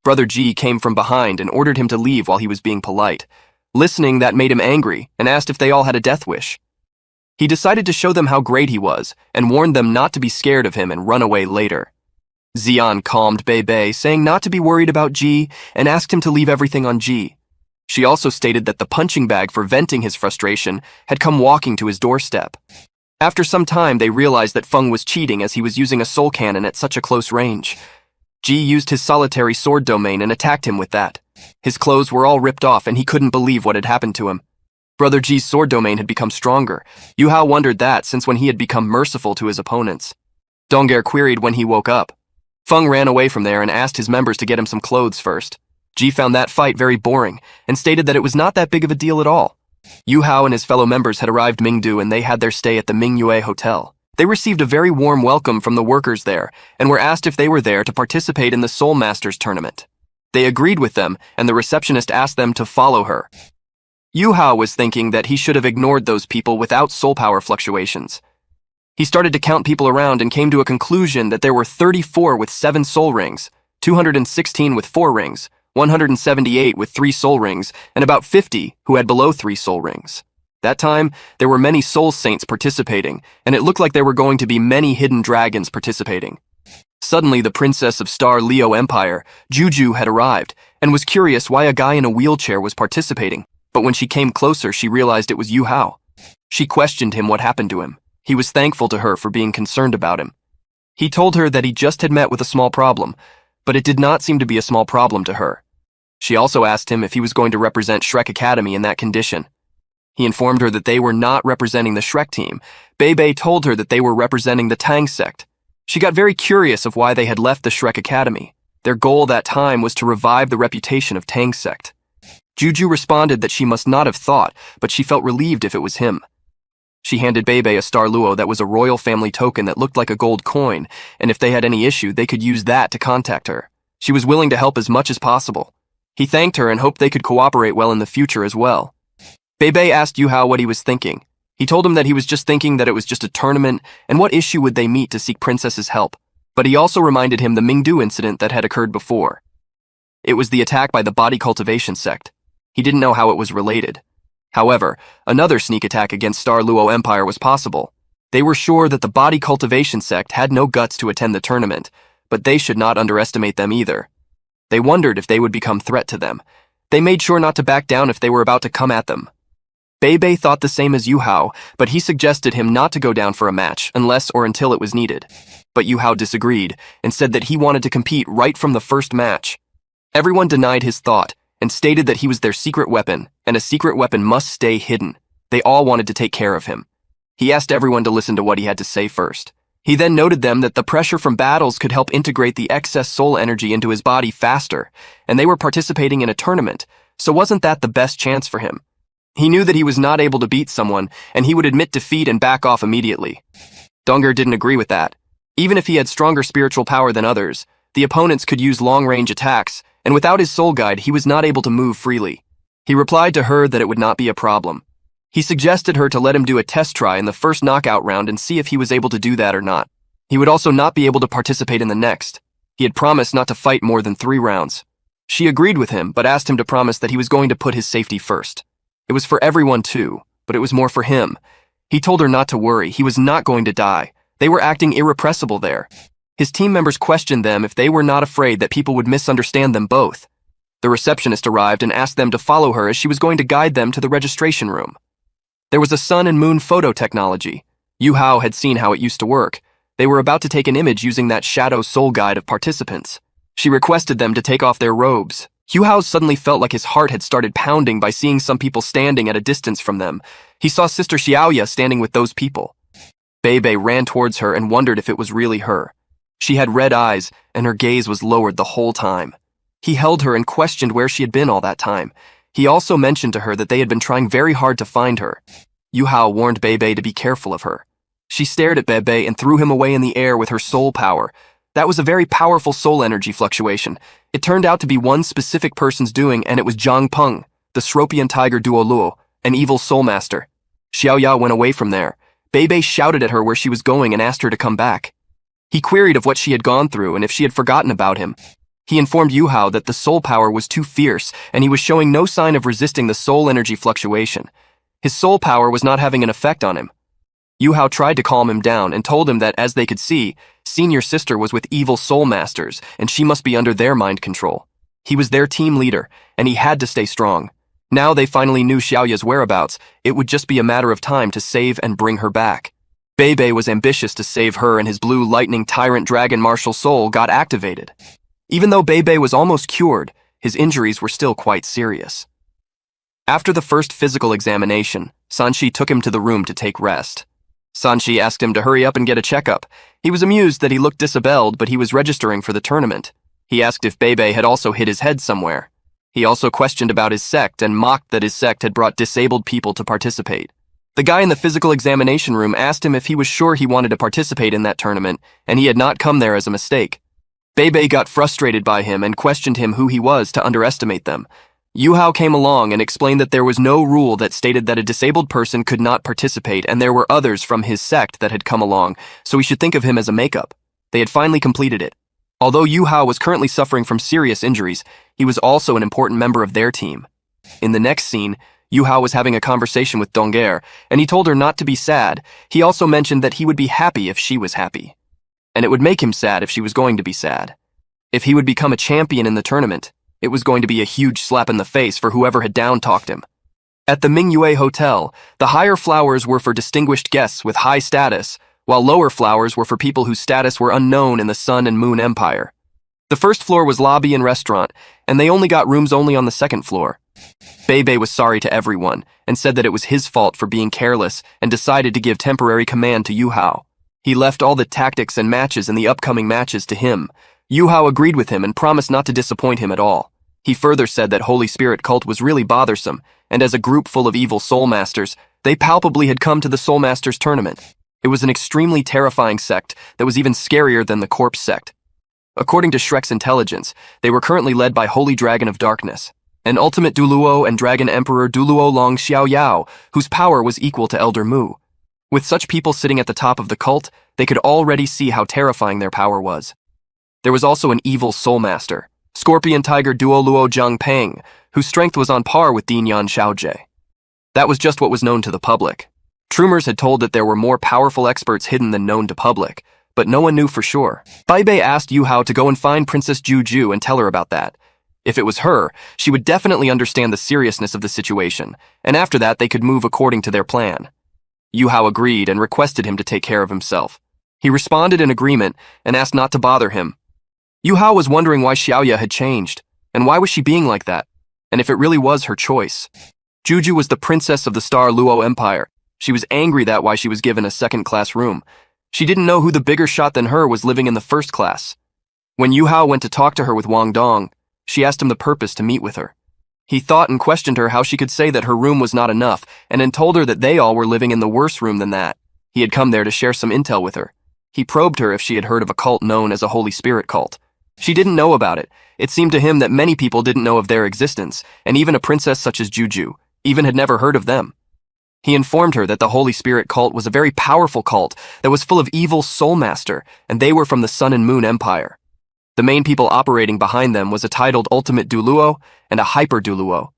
Brother Ji came from behind and ordered him to leave while he was being polite. Listening, that made him angry and asked if they all had a death wish. He decided to show them how great he was and warned them not to be scared of him and run away later. Xian calmed Bei Bei, saying not to be worried about Ji and asked him to leave everything on Ji. She also stated that the punching bag for venting his frustration had come walking to his doorstep. After some time, they realized that Feng was cheating as he was using a soul cannon at such a close range. Ji used his solitary sword domain and attacked him with that. His clothes were all ripped off and he couldn't believe what had happened to him. Brother Ji's sword domain had become stronger. Yu Hao wondered that since when he had become merciful to his opponents. Dong'er queried when he woke up. Feng ran away from there and asked his members to get him some clothes first. Ji found that fight very boring and stated that it was not that big of a deal at all. Yu Hao and his fellow members had arrived Mingdu and they had their stay at the Mingyue Hotel. They received a very warm welcome from the workers there and were asked if they were there to participate in the Soul Masters tournament. They agreed with them and the receptionist asked them to follow her. Yu Hao was thinking that he should have ignored those people without soul power fluctuations. He started to count people around and came to a conclusion that there were 34 with 7 soul rings, 216 with 4 rings, 178 with 3 soul rings, and about 50 who had below 3 soul rings. That time, there were many soul saints participating, and it looked like there were going to be many hidden dragons participating. Suddenly, the princess of Star Leo Empire, Juju, had arrived, and was curious why a guy in a wheelchair was participating, but when she came closer, she realized it was Yu Hao. She questioned him what happened to him. He was thankful to her for being concerned about him. He told her that he just had met with a small problem, but it did not seem to be a small problem to her. She also asked him if he was going to represent Shrek Academy in that condition. He informed her that they were not representing the Shrek team. Bei Bei told her that they were representing the Tang sect. She got very curious of why they had left the Shrek Academy. Their goal that time was to revive the reputation of Tang sect. Juju responded that she must not have thought, but she felt relieved if it was him. She handed Bei Bei a star luo that was a royal family token that looked like a gold coin, and if they had any issue, they could use that to contact her. She was willing to help as much as possible. He thanked her and hoped they could cooperate well in the future as well. Bei Bei asked Yu Hao what he was thinking. He told him that he was just thinking that it was just a tournament, and what issue would they meet to seek Princess's help. But he also reminded him the Mingdu incident that had occurred before. It was the attack by the body cultivation sect. He didn't know how it was related. However, another sneak attack against Star Luo Empire was possible. They were sure that the body cultivation sect had no guts to attend the tournament, but they should not underestimate them either. They wondered if they would become a threat to them. They made sure not to back down if they were about to come at them. Bei Bei thought the same as Yu Hao, but he suggested him not to go down for a match unless or until it was needed. But Yu Hao disagreed and said that he wanted to compete right from the first match. Everyone denied his thought and stated that he was their secret weapon, and a secret weapon must stay hidden. They all wanted to take care of him. He asked everyone to listen to what he had to say first. He then noted them that the pressure from battles could help integrate the excess soul energy into his body faster, and they were participating in a tournament, so wasn't that the best chance for him? He knew that he was not able to beat someone, and he would admit defeat and back off immediately. Dong'er didn't agree with that. Even if he had stronger spiritual power than others, the opponents could use long-range attacks, and without his soul guide, he was not able to move freely. He replied to her that it would not be a problem. He suggested her to let him do a test try in the first knockout round and see if he was able to do that or not. He would also not be able to participate in the next. He had promised not to fight more than 3 rounds. She agreed with him, but asked him to promise that he was going to put his safety first. It was for everyone too, but it was more for him. He told her not to worry, he was not going to die. They were acting irrepressible there. His team members questioned them if they were not afraid that people would misunderstand them both. The receptionist arrived and asked them to follow her as she was going to guide them to the registration room. There was a sun and moon photo technology. Yu Hao had seen how it used to work. They were about to take an image using that shadow soul guide of participants. She requested them to take off their robes. Yu Hao suddenly felt like his heart had started pounding by seeing some people standing at a distance from them. He saw Sister Xiaoya standing with those people. Bei Bei ran towards her and wondered if it was really her. She had red eyes, and her gaze was lowered the whole time. He held her and questioned where she had been all that time. He also mentioned to her that they had been trying very hard to find her. Yu Hao warned Bei Bei to be careful of her. She stared at Bei Bei and threw him away in the air with her soul power. That was a very powerful soul energy fluctuation. It turned out to be one specific person's doing, and it was Zhang Peng, the Scorpion Tiger Duo Luo, an evil soul master. Xiaoya went away from there. Bei Bei shouted at her where she was going and asked her to come back. He queried of what she had gone through and if she had forgotten about him. He informed Yu Hao that the soul power was too fierce and he was showing no sign of resisting the soul energy fluctuation. His soul power was not having an effect on him. Yu Hao tried to calm him down and told him that, as they could see, Senior Sister was with evil soul masters and she must be under their mind control. He was their team leader and he had to stay strong. Now they finally knew Xiaoya's whereabouts. It would just be a matter of time to save and bring her back. Beibei was ambitious to save her and his blue lightning tyrant dragon martial soul got activated. Even though Beibei was almost cured, his injuries were still quite serious. After the first physical examination, Sanshi took him to the room to take rest. Sanshi asked him to hurry up and get a checkup. He was amused that he looked disabelled, but he was registering for the tournament. He asked if Beibei had also hit his head somewhere. He also questioned about his sect and mocked that his sect had brought disabled people to participate. The guy in the physical examination room asked him if he was sure he wanted to participate in that tournament, and he had not come there as a mistake. Beibei got frustrated by him and questioned him who he was to underestimate them. Yu Hao came along and explained that there was no rule that stated that a disabled person could not participate, and there were others from his sect that had come along, so he should think of him as a makeup. They had finally completed it. Although Yu Hao was currently suffering from serious injuries, he was also an important member of their team. In the next scene, Yu Hao was having a conversation with Dong'er, and he told her not to be sad. He also mentioned that he would be happy if she was happy. And it would make him sad if she was going to be sad. If he would become a champion in the tournament, it was going to be a huge slap in the face for whoever had down-talked him. At the Mingyue Hotel, the higher flowers were for distinguished guests with high status, while lower flowers were for people whose status were unknown in the Sun and Moon Empire. The first floor was lobby and restaurant, and they only got rooms only on the second floor. Beibei was sorry to everyone and said that it was his fault for being careless and decided to give temporary command to Yu Hao. He left all the tactics and matches and the upcoming matches to him. Yu Hao agreed with him and promised not to disappoint him at all. He further said that Holy Spirit cult was really bothersome, and as a group full of evil soul masters, they palpably had come to the Soul Masters tournament. It was an extremely terrifying sect that was even scarier than the Corpse sect. According to Shrek's intelligence, they were currently led by Holy Dragon of Darkness, an Ultimate Duluo and Dragon Emperor Duluo Long Xiaoyao, whose power was equal to Elder Mu. With such people sitting at the top of the cult, they could already see how terrifying their power was. There was also an evil soul master, Scorpion Tiger Duo Luo Zhang Peng, whose strength was on par with Dinyan Xiaojie. That was just what was known to the public. Trumors had told that there were more powerful experts hidden than known to public, but no one knew for sure. Beibei asked Yu Hao to go and find Princess Juju and tell her about that. If it was her, she would definitely understand the seriousness of the situation, and after that they could move according to their plan. Yu Hao agreed and requested him to take care of himself. He responded in agreement and asked not to bother him. Yu Hao was wondering why Xiaoya had changed, and why was she being like that, and if it really was her choice. Juju was the princess of the Star Luo Empire. She was angry that why she was given a second-class room. She didn't know who the bigger shot than her was living in the first class. When Yu Hao went to talk to her with Wang Dong, she asked him the purpose to meet with her. He thought and questioned her how she could say that her room was not enough, and then told her that they all were living in the worse room than that. He had come there to share some intel with her. He probed her if she had heard of a cult known as a Holy Spirit cult. She didn't know about it. It seemed to him that many people didn't know of their existence, and even a princess such as Juju even had never heard of them. He informed her that the Holy Spirit cult was a very powerful cult that was full of evil soul master, and they were from the Sun and Moon Empire. The main people operating behind them was a titled Ultimate Duluo and a Hyper Duluo.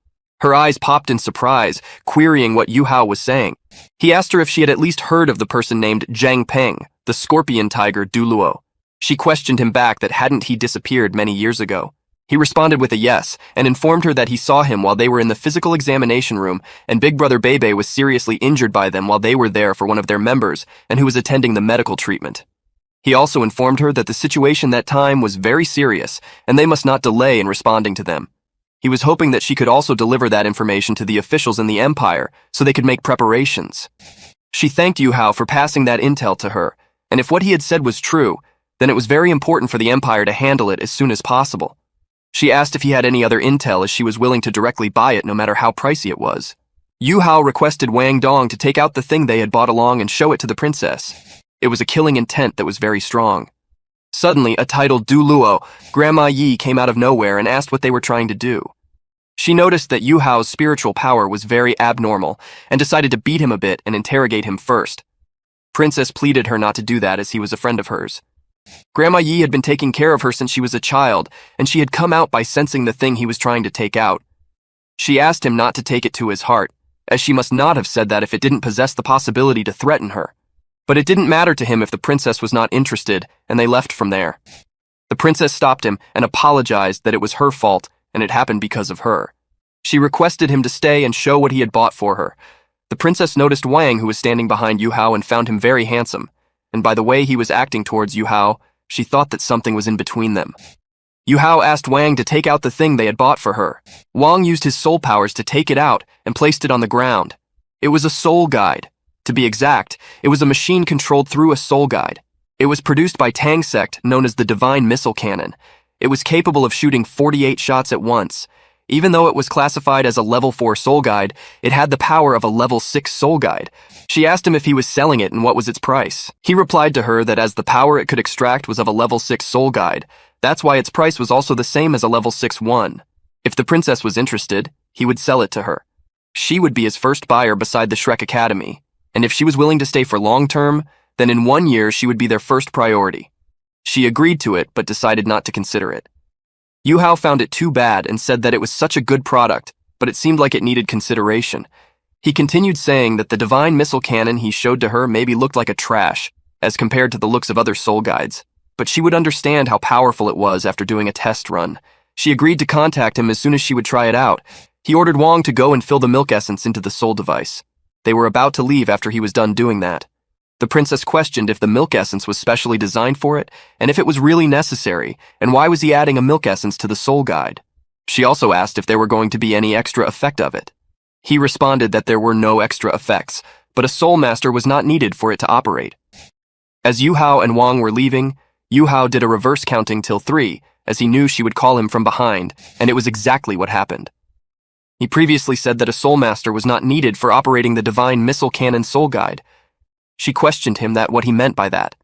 Her eyes popped in surprise, querying what Yu Hao was saying. He asked her if she had at least heard of the person named Zhang Peng, the Scorpion Tiger Duluo. She questioned him back that hadn't he disappeared many years ago. He responded with a yes, and informed her that he saw him while they were in the physical examination room, and Big Brother Beibei was seriously injured by them while they were there for one of their members, and who was attending the medical treatment. He also informed her that the situation that time was very serious, and they must not delay in responding to them. He was hoping that she could also deliver that information to the officials in the Empire, so they could make preparations. She thanked Yu Hao for passing that intel to her, and if what he had said was true, then it was very important for the Empire to handle it as soon as possible. She asked if he had any other intel, as she was willing to directly buy it no matter how pricey it was. Yu Hao requested Wang Dong to take out the thing they had bought along and show it to the princess. It was a killing intent that was very strong. Suddenly, a titled Du Luo, Grandma Yi, came out of nowhere and asked what they were trying to do. She noticed that Yu Hao's spiritual power was very abnormal and decided to beat him a bit and interrogate him first. Princess pleaded her not to do that as he was a friend of hers. Grandma Yi had been taking care of her since she was a child, and she had come out by sensing the thing he was trying to take out. She asked him not to take it to his heart, as she must not have said that if it didn't possess the possibility to threaten her. But it didn't matter to him if the princess was not interested, and they left from there. The princess stopped him and apologized that it was her fault and it happened because of her. She requested him to stay and show what he had bought for her. The princess noticed Wang, who was standing behind Yu Hao, and found him very handsome, and by the way he was acting towards Yu Hao, she thought that something was in between them. Yu Hao asked Wang to take out the thing they had bought for her. Wang used his soul powers to take it out and placed it on the ground. It was a soul guide. To be exact, it was a machine controlled through a soul guide. It was produced by Tang sect, known as the Divine Missile Cannon. It was capable of shooting 48 shots at once. Even though it was classified as a level 4 soul guide, it had the power of a level 6 soul guide. She asked him if he was selling it and what was its price. He replied to her that as the power it could extract was of a level 6 soul guide, that's why its price was also the same as a level 6 one. If the princess was interested, he would sell it to her. She would be his first buyer beside the Shrek Academy, and if she was willing to stay for long term, then in 1 year she would be their first priority. She agreed to it, but decided not to consider it. Yu Hao found it too bad and said that it was such a good product, but it seemed like it needed consideration. He continued saying that the divine missile cannon he showed to her maybe looked like a trash, as compared to the looks of other soul guides, but she would understand how powerful it was after doing a test run. She agreed to contact him as soon as she would try it out. He ordered Wang to go and fill the milk essence into the soul device. They were about to leave after he was done doing that. The princess questioned if the milk essence was specially designed for it, and if it was really necessary, and why was he adding a milk essence to the soul guide. She also asked if there were going to be any extra effect of it. He responded that there were no extra effects, but a soul master was not needed for it to operate. As Yu Hao and Wang were leaving, Yu Hao did a reverse counting till 3, as he knew she would call him from behind, and it was exactly what happened. He previously said that a soul master was not needed for operating the divine missile cannon soul guide. She questioned him that what he meant by that.